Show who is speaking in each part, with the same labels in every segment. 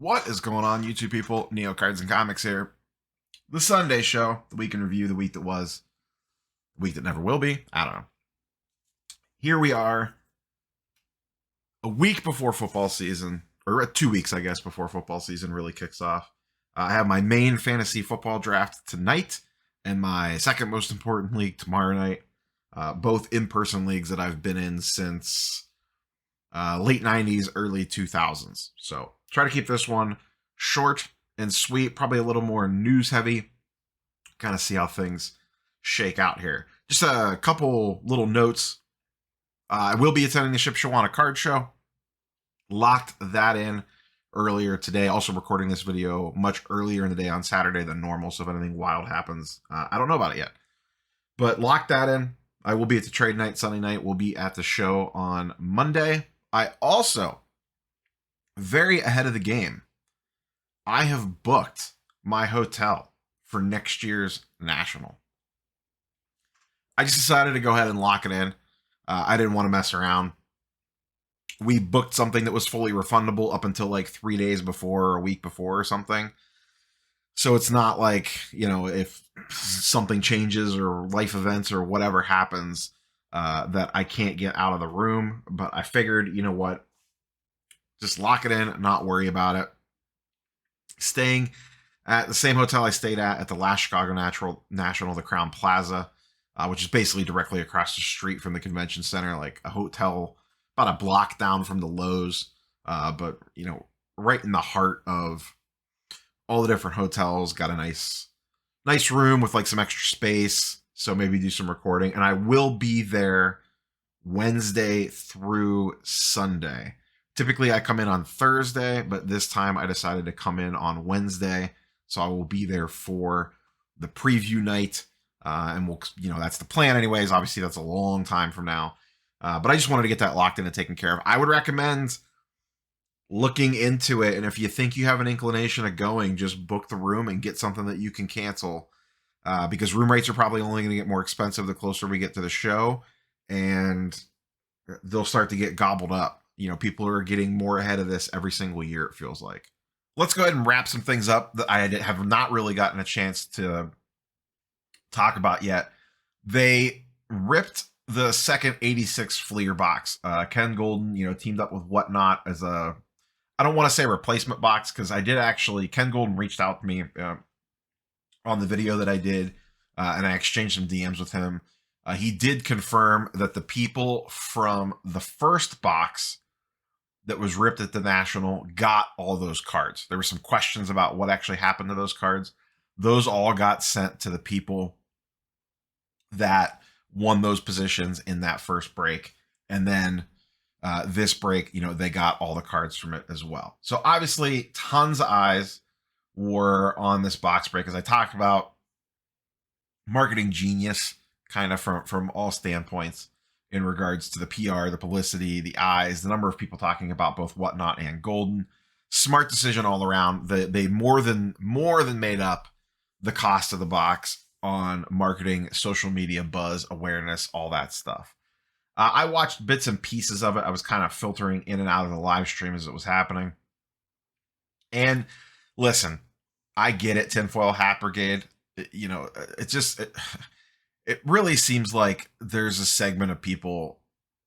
Speaker 1: What is going on, YouTube people? Neo Cards and Comics here. The Sunday show, the week in review, the week that was, the week that never will be. I don't know. Here we are, a week before football season, or 2 weeks, I guess, before football season really kicks off. I have my main fantasy football draft tonight and my second most important league tomorrow night. Both in-person leagues that I've been in since late 90s, early 2000s. So try to keep this one short and sweet, probably a little more news heavy. Kind of see how things shake out here. Just a couple little notes. I will be attending the Ship Shawana card show. Locked that in earlier today. Also recording this video much earlier in the day on Saturday than normal. So if anything wild happens, I don't know about it yet. But lock that in. I will be at the trade night Sunday night. We'll be at the show on Monday. I also, very ahead of the game, I have booked my hotel for next year's National. I just decided to go ahead and lock it in. I didn't want to mess around. We booked something that was fully refundable up until like 3 days before or a week before or something. So it's not like, if something changes or life events or whatever happens, that I can't get out of the room. But I figured, you know what? Just lock it in, not worry about it. Staying at the same hotel I stayed at the last Chicago National, the Crown Plaza, which is basically directly across the street from the convention center, like a hotel about a block down from the Lowe's, but right in the heart of all the different hotels. Got a nice room with like some extra space, so maybe do some recording. And I will be there Wednesday through Sunday. Typically I come in on Thursday, but this time I decided to come in on Wednesday. So I will be there for the preview night. And we'll, that's the plan anyways. Obviously that's a long time from now. But I just wanted to get that locked in and taken care of. I would recommend looking into it. And if you think you have an inclination of going, just book the room and get something that you can cancel. Because room rates are probably only going to get more expensive the closer we get to the show. And they'll start to get gobbled up. People are getting more ahead of this every single year, it feels like. Let's go ahead and wrap some things up that I have not really gotten a chance to talk about yet. They ripped the second 86 Fleer box. Ken Golden, teamed up with Whatnot as I don't want to say replacement box, because Ken Golden reached out to me on the video that I did, and I exchanged some DMs with him. He did confirm that the people from the first box that was ripped at the National got all those cards. There were some questions about what actually happened to those cards. Those all got sent to the people that won those positions in that first break. And then this break, they got all the cards from it as well. So obviously tons of eyes were on this box break, as I talked about. Marketing genius, kind of from all standpoints, in regards to the PR, the publicity, the eyes, the number of people talking about both Whatnot and Golden. Smart decision all around. They more than made up the cost of the box on marketing, social media, buzz, awareness, all that stuff. I watched bits and pieces of it. I was kind of filtering in and out of the live stream as it was happening. And listen, I get it, Tinfoil Hat Brigade. It really seems like there's a segment of people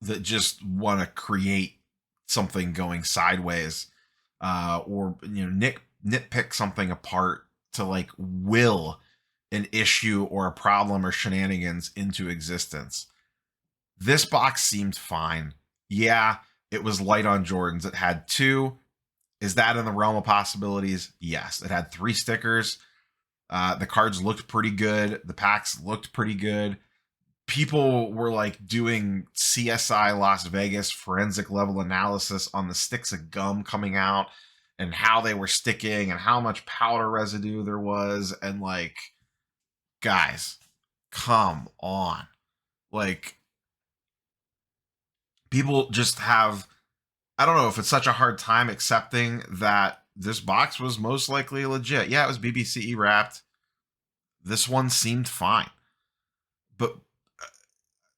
Speaker 1: that just want to create something going sideways, or nitpick something apart to like will an issue or a problem or shenanigans into existence. This box seemed fine. Yeah, it was light on Jordans. It had 2. Is that in the realm of possibilities? Yes. It had 3 stickers. The cards looked pretty good. The packs looked pretty good. People were like doing CSI Las Vegas forensic level analysis on the sticks of gum coming out and how they were sticking and how much powder residue there was. And like, guys, come on. Like, people just have, I don't know if it's such a hard time accepting that this box was most likely legit. Yeah, it was BBCE wrapped. This one seemed fine. But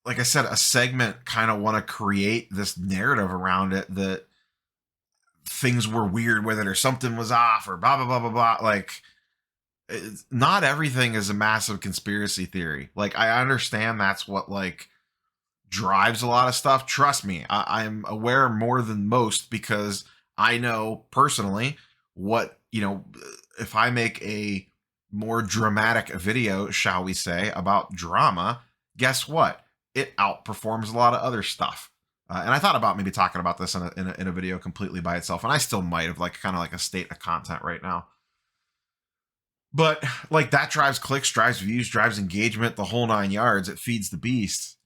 Speaker 1: like I said, a segment kind of want to create this narrative around it that things were weird with it or something was off or blah, blah, blah, blah, blah. Like, not everything is a massive conspiracy theory. Like, I understand that's what, like, drives a lot of stuff. Trust me, I'm aware more than most because I know personally what, if I make a more dramatic video, shall we say, about drama, guess what? It outperforms a lot of other stuff. And I thought about maybe talking about this in a video completely by itself, and I still might have, like, kind of like a state of content right now. But like, that drives clicks, drives views, drives engagement, the whole 9 yards. It feeds the beast,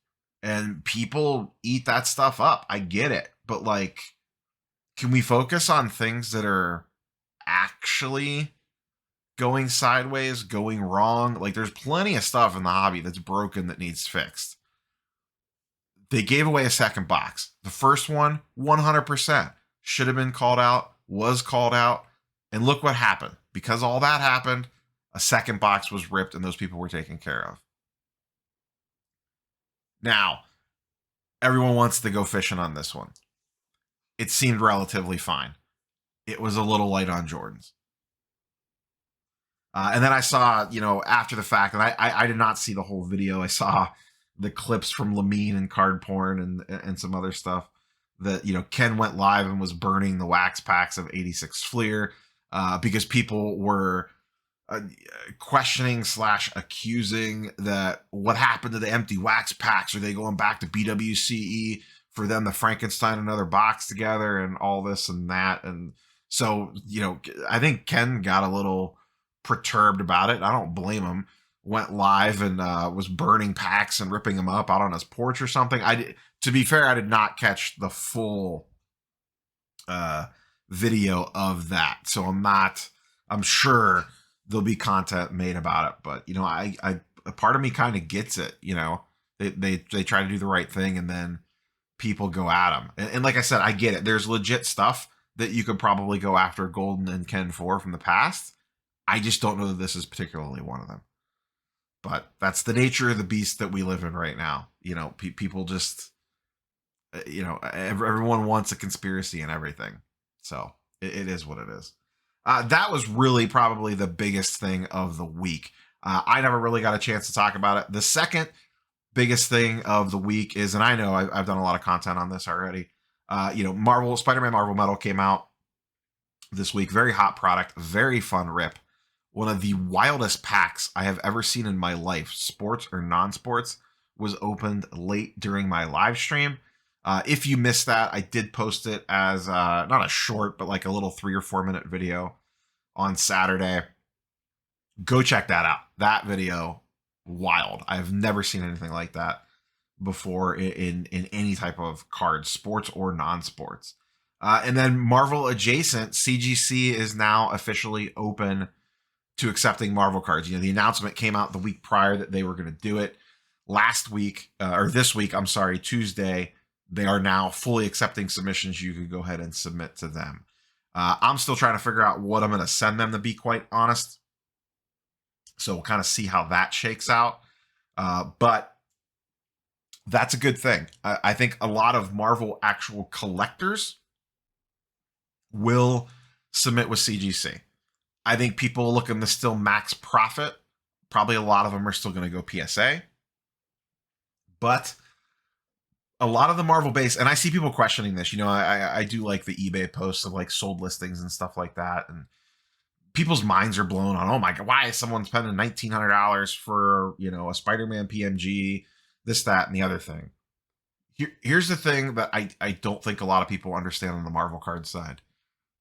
Speaker 1: and people eat that stuff up. I get it, but like, can we focus on things that are actually going sideways, going wrong? Like, there's plenty of stuff in the hobby that's broken that needs fixed. They gave away a second box. The first one, 100%, should have been called out, was called out. And look what happened. Because all that happened, a second box was ripped and those people were taken care of. Now, everyone wants to go fishing on this one. It seemed relatively fine. It was a little light on Jordans. And then I saw, after the fact, and I did not see the whole video. I saw the clips from Lamine and Card Porn and some other stuff that, Ken went live and was burning the wax packs of 86 Fleer because people were questioning / accusing that what happened to the empty wax packs? Are they going back to BWCE for them to Frankenstein another box together and all this and that? And so, I think Ken got a little perturbed about it. I don't blame him. Went live and was burning packs and ripping them up out on his porch or something. To be fair, I did not catch the full video of that, so I'm sure there'll be content made about it. But a part of me kind of gets it. They try to do the right thing and then people go at them. And like I said, I get it. There's legit stuff that you could probably go after Golden and Ken for from the past. I just don't know that this is particularly one of them. But that's the nature of the beast that we live in right now. People just, everyone wants a conspiracy and everything. So it is what it is. That was really probably the biggest thing of the week. I never really got a chance to talk about it. The second biggest thing of the week is, and I know I've done a lot of content on this already. Spider-Man Marvel Metal came out this week. Very hot product, very fun rip. One of the wildest packs I have ever seen in my life, sports or non-sports, was opened late during my live stream. If you missed that, I did post it as not a short, but like a little 3 or 4 minute video on Saturday. Go check that out. That video, wild. I've never seen anything like that before in any type of card, sports or non-sports. And then Marvel adjacent, CGC is now officially open to accepting Marvel cards. The announcement came out the week prior that they were going to do it. This week, Tuesday, they are now fully accepting submissions. You can go ahead and submit to them. I'm still trying to figure out what I'm going to send them, to be quite honest. So we'll kind of see how that shakes out. But that's a good thing. I think a lot of Marvel actual collectors will submit with CGC. I think people looking to still max profit, probably a lot of them are still going to go PSA. But a lot of the Marvel base, and I see people questioning this, I do like the eBay posts of like sold listings and stuff like that. And people's minds are blown on, oh my God, why is someone spending $1,900 for, a Spider-Man PMG, this, that, and the other thing. Here's the thing that I don't think a lot of people understand on the Marvel card side.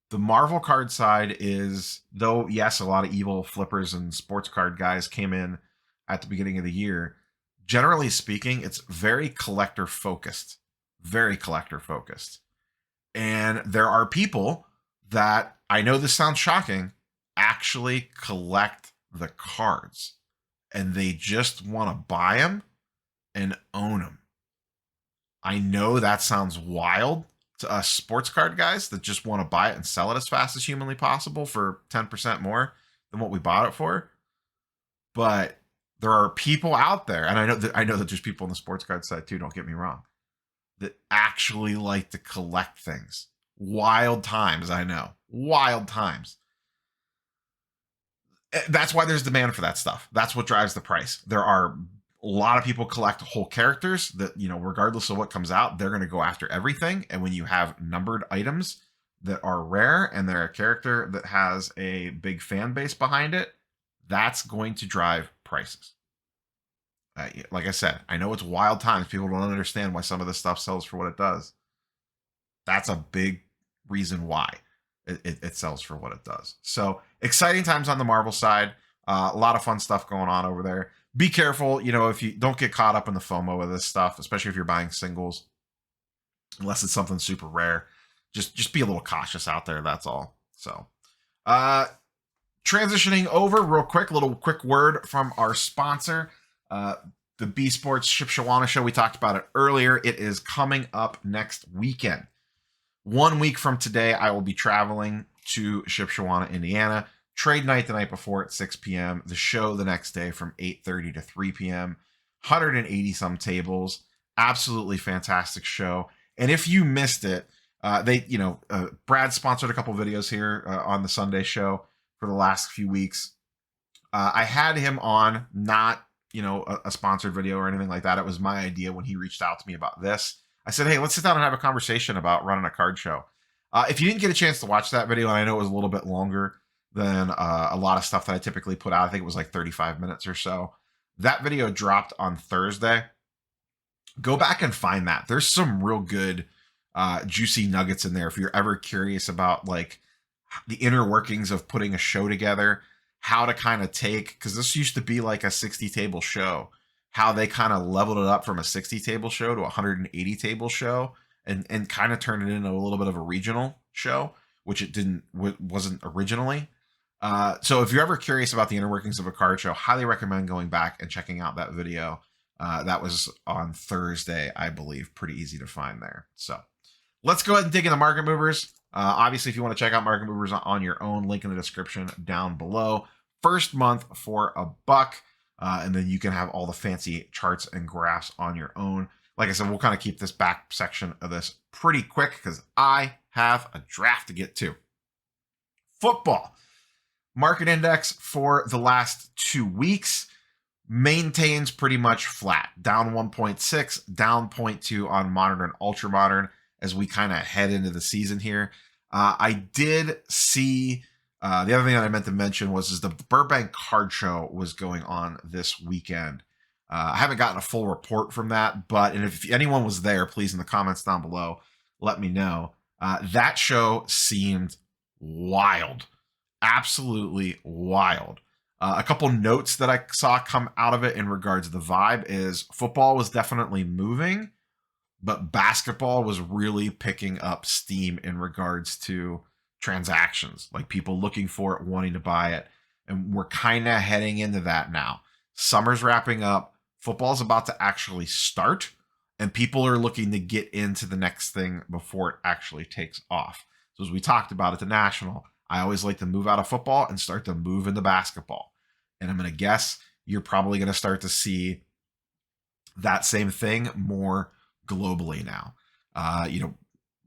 Speaker 1: The Marvel card side is, though, yes, a lot of evil flippers and sports card guys came in at the beginning of the year. Generally speaking, it's very collector focused. Very collector focused. And there are people that, I know this sounds shocking, actually collect the cards. And they just want to buy them and own them. I know that sounds wild to us sports card guys that just want to buy it and sell it as fast as humanly possible for 10% more than what we bought it for. But there are people out there, and I know that there's people on the sports card side too, don't get me wrong, that actually like to collect things. Wild times, I know. Wild times. That's why there's demand for that stuff. That's what drives the price. There are a lot of people collect whole characters that, regardless of what comes out, they're going to go after everything. And when you have numbered items that are rare and they're a character that has a big fan base behind it, that's going to drive prices. Like I said, I know it's wild times. People don't understand why some of this stuff sells for what it does. That's a big reason why it sells for what it does. So exciting times on the Marvel side. A lot of fun stuff going on over there. Be careful, if you don't get caught up in the FOMO of this stuff, especially if you're buying singles, unless it's something super rare. Just be a little cautious out there. That's all. So, transitioning over real quick, little quick word from our sponsor, the B Sports Shipshawana show. We talked about it earlier. It is coming up next weekend. 1 week from today, I will be traveling to Shipshawana, Indiana. Trade night the night before at 6 p.m. The show the next day from 8:30 to 3 p.m. 180 some tables. Absolutely fantastic show. And if you missed it, Brad sponsored a couple videos here on the Sunday show for the last few weeks. I had him on, not a sponsored video or anything like that. It was my idea when he reached out to me about this. I said, hey, let's sit down and have a conversation about running a card show. If you didn't get a chance to watch that video, and I know it was a little bit longer than a lot of stuff that I typically put out, I think it was like 35 minutes or so. That video dropped on Thursday. Go back and find that. There's some real good juicy nuggets in there if you're ever curious about like the inner workings of putting a show together, how to kind of take, because this used to be like a 60 table show, how they kind of leveled it up from a 60 table show to a 180 table show and kind of turned it into a little bit of a regional show, which it wasn't originally. So if you're ever curious about the inner workings of a card show, highly recommend going back and checking out that video. That was on Thursday, I believe. Pretty easy to find there. So let's go ahead and dig into market movers. Obviously, if you want to check out market movers on your own, link in the description down below. First month for $1. And then you can have all the fancy charts and graphs on your own. Like I said, we'll kind of keep this back section of this pretty quick because I have a draft to get to. Football. Market index for the last 2 weeks maintains pretty much flat. Down 1.6, down 0.2 on modern and ultra modern as we kind of head into the season here. I did see... the other thing that I meant to mention was the Burbank Card Show was going on this weekend. I haven't gotten a full report from that, but if anyone was there, please in the comments down below, let me know. That show seemed wild. Absolutely wild. A couple notes that I saw come out of it in regards to the vibe is football was definitely moving, but basketball was really picking up steam in regards to transactions, like people looking for it, wanting to buy it. And we're kind of heading into that now. Summer's wrapping up. Football's about to actually start, and people are looking to get into the next thing before it actually takes off. So as we talked about at the National, I always like to move out of football and start to move into basketball. And I'm going to guess you're probably going to start to see that same thing more globally now.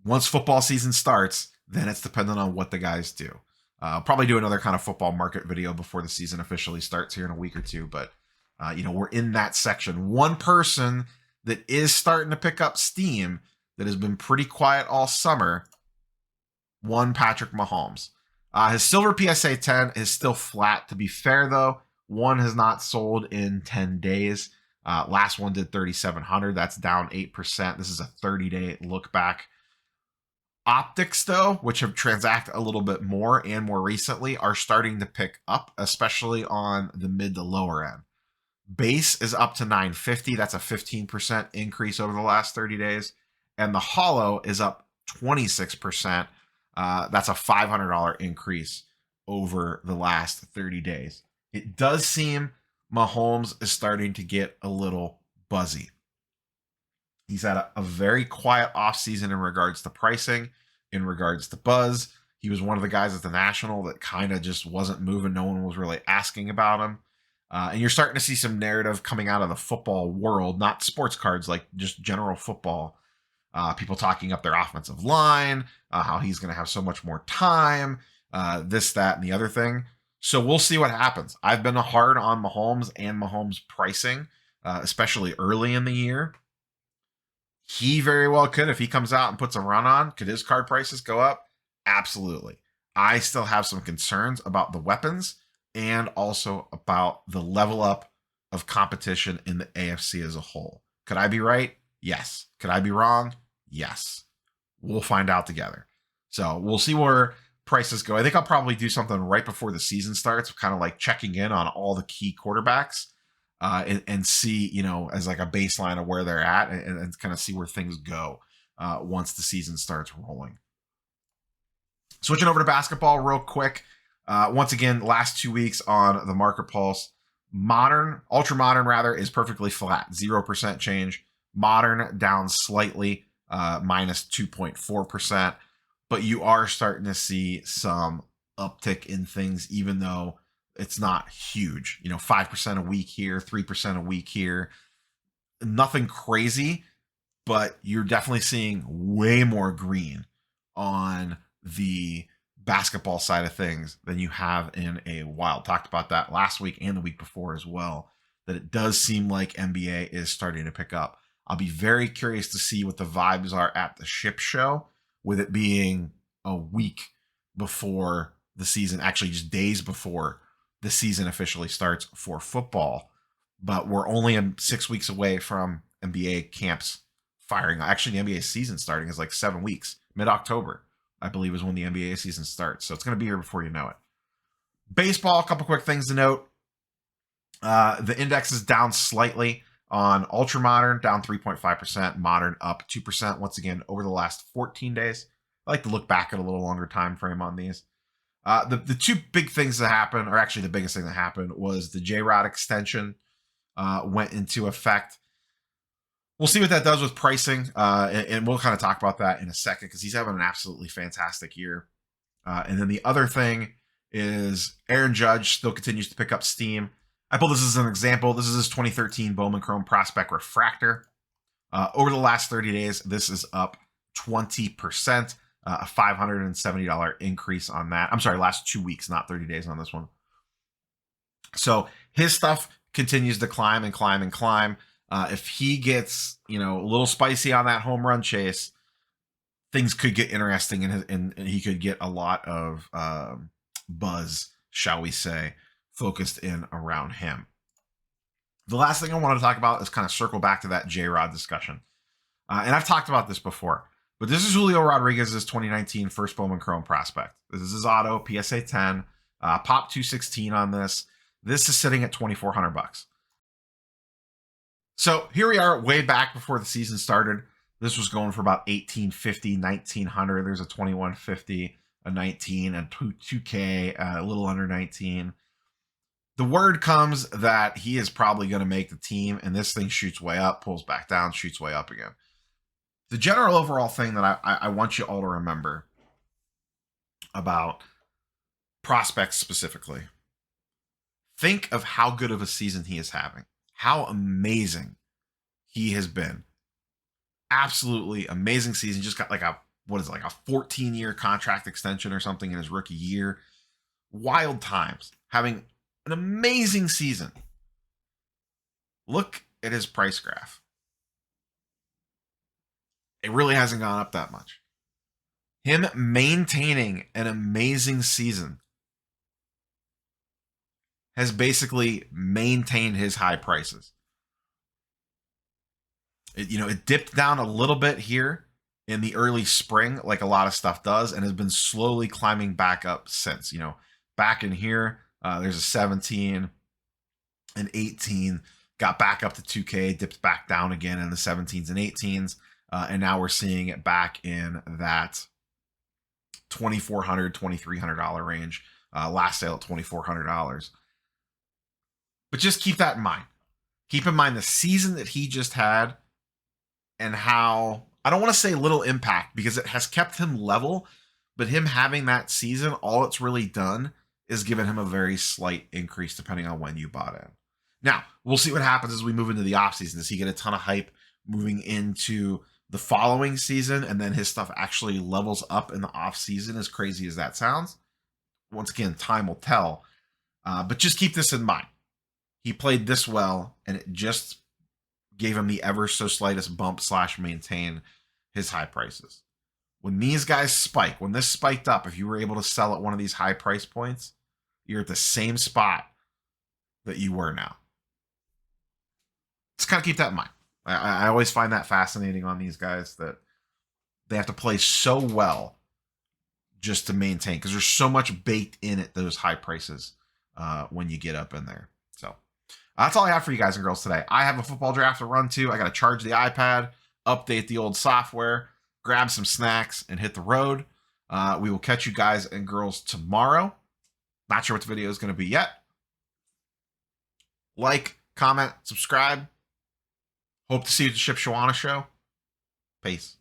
Speaker 1: Once football season starts, then it's dependent on what the guys do. Probably do another kind of football market video before the season officially starts here in a week or two. But, we're in that section. One person that is starting to pick up steam that has been pretty quiet all summer, Patrick Mahomes. His silver PSA 10 is still flat. To be fair, though, one has not sold in 10 days. Last one did 3,700. That's down 8%. This is a 30-day look back. Optics, though, which have transacted a little bit more and more recently, are starting to pick up, especially on the mid to lower end. Base is up to 950. That's a 15% increase over the last 30 days. And the hollow is up 26%. That's a $500 increase over the last 30 days. It does seem Mahomes is starting to get a little buzzy. He's had a very quiet offseason in regards to pricing, in regards to buzz. He was one of the guys at the National that kind of just wasn't moving. No one was really asking about him. And you're starting to see some narrative coming out of the football world, not sports cards, like just general football, People talking up their offensive line, how he's going to have so much more time, this, that, and the other thing. So we'll see what happens. I've been hard on Mahomes and Mahomes pricing, especially early in the year. He very well could, if he comes out and puts a run on, could his card prices go up? Absolutely. I still have some concerns about the weapons and also about the level up of competition in the AFC as a whole. Could I be right? Yes. Could I be wrong? Yes. We'll find out together. So we'll see where prices go. I think I'll probably do something right before the season starts, kind of like checking in on all the key quarterbacks and see, as like a baseline of where they're at and kind of see where things go once the season starts rolling. Switching over to basketball real quick. Once again, last 2 weeks on the Market Pulse, ultra modern rather, is perfectly flat, 0% change. Modern down slightly, minus 2.4%. But you are starting to see some uptick in things, even though it's not huge. 5% a week here, 3% a week here. Nothing crazy, but you're definitely seeing way more green on the basketball side of things than you have in a while. Talked about that last week and the week before as well, that it does seem like NBA is starting to pick up. I'll be very curious to see what the vibes are at the SHIP show, with it being a week before the season, actually just days before the season officially starts for football. But we're only 6 weeks away from NBA camps firing. Actually, the NBA season starting is like 7 weeks. Mid-October, I believe, is when the NBA season starts. So it's going to be here before you know it. Baseball, a couple quick things to note. The index is down slightly on ultra modern, down 3.5%, modern up 2%. Once again, over the last 14 days. I like to look back at a little longer time frame on these. The two big things that happened, or actually the biggest thing that happened, was the J-Rod extension went into effect. We'll see what that does with pricing, and we'll kind of talk about that in a second because he's having an absolutely fantastic year. And then the other thing is Aaron Judge still continues to pick up steam. I pulled this as an example. This is his 2013 Bowman Chrome Prospect Refractor. Over the last 30 days, this is up 20%, a $570 increase on that. I'm sorry, last 2 weeks, not 30 days on this one. So his stuff continues to climb and climb and climb. If he gets, a little spicy on that home run chase, things could get interesting, and he could get a lot of buzz, shall we say, focused in around him. The last thing I want to talk about is kind of circle back to that J-Rod discussion. And I've talked about this before, but this is Julio Rodriguez's 2019 first Bowman Chrome prospect. This is his auto, PSA 10, pop 216 on this. This is sitting at $2,400. So here we are, way back before the season started. This was going for about $1,850, $1,900. There's a $2,150, a 19, and 2K, a little under 19. The word comes that he is probably going to make the team, and this thing shoots way up, pulls back down, shoots way up again. The general overall thing that I want you all to remember about prospects specifically, think of how good of a season he is having. How amazing he has been. Absolutely amazing season. Just got like a 14-year contract extension or something in his rookie year. Wild times. Having an amazing season. Look at his price graph. It really hasn't gone up that much. Him maintaining an amazing season has basically maintained his high prices. It dipped down a little bit here in the early spring, like a lot of stuff does, and has been slowly climbing back up since. Back in here, there's a 17, an 18, got back up to 2K, dipped back down again in the 17s and 18s, and now we're seeing it back in that $2,400, $2,300 range. Last sale at $2,400. But just keep that in mind. Keep in mind the season that he just had and how, I don't want to say little impact because it has kept him level, but him having that season, all it's really done is given him a very slight increase depending on when you bought in. Now, we'll see what happens as we move into the offseason. Does he get a ton of hype moving into the following season, and then his stuff actually levels up in the off season, as crazy as that sounds. Once again, time will tell. But just keep this in mind. He played this well, and it just gave him the ever so slightest bump / maintain his high prices. When these guys spike, when this spiked up, if you were able to sell at one of these high price points, you're at the same spot that you were now. Just kind of keep that in mind. I always find that fascinating on these guys, that they have to play so well just to maintain, because there's so much baked in at those high prices when you get up in there. So that's all I have for you guys and girls today. I have a football draft to run to. I got to charge the iPad, update the old software, grab some snacks, and hit the road. We will catch you guys and girls tomorrow. Not sure what the video is going to be yet. Like, comment, subscribe. Hope to see you at the Ship Shawana show. Peace.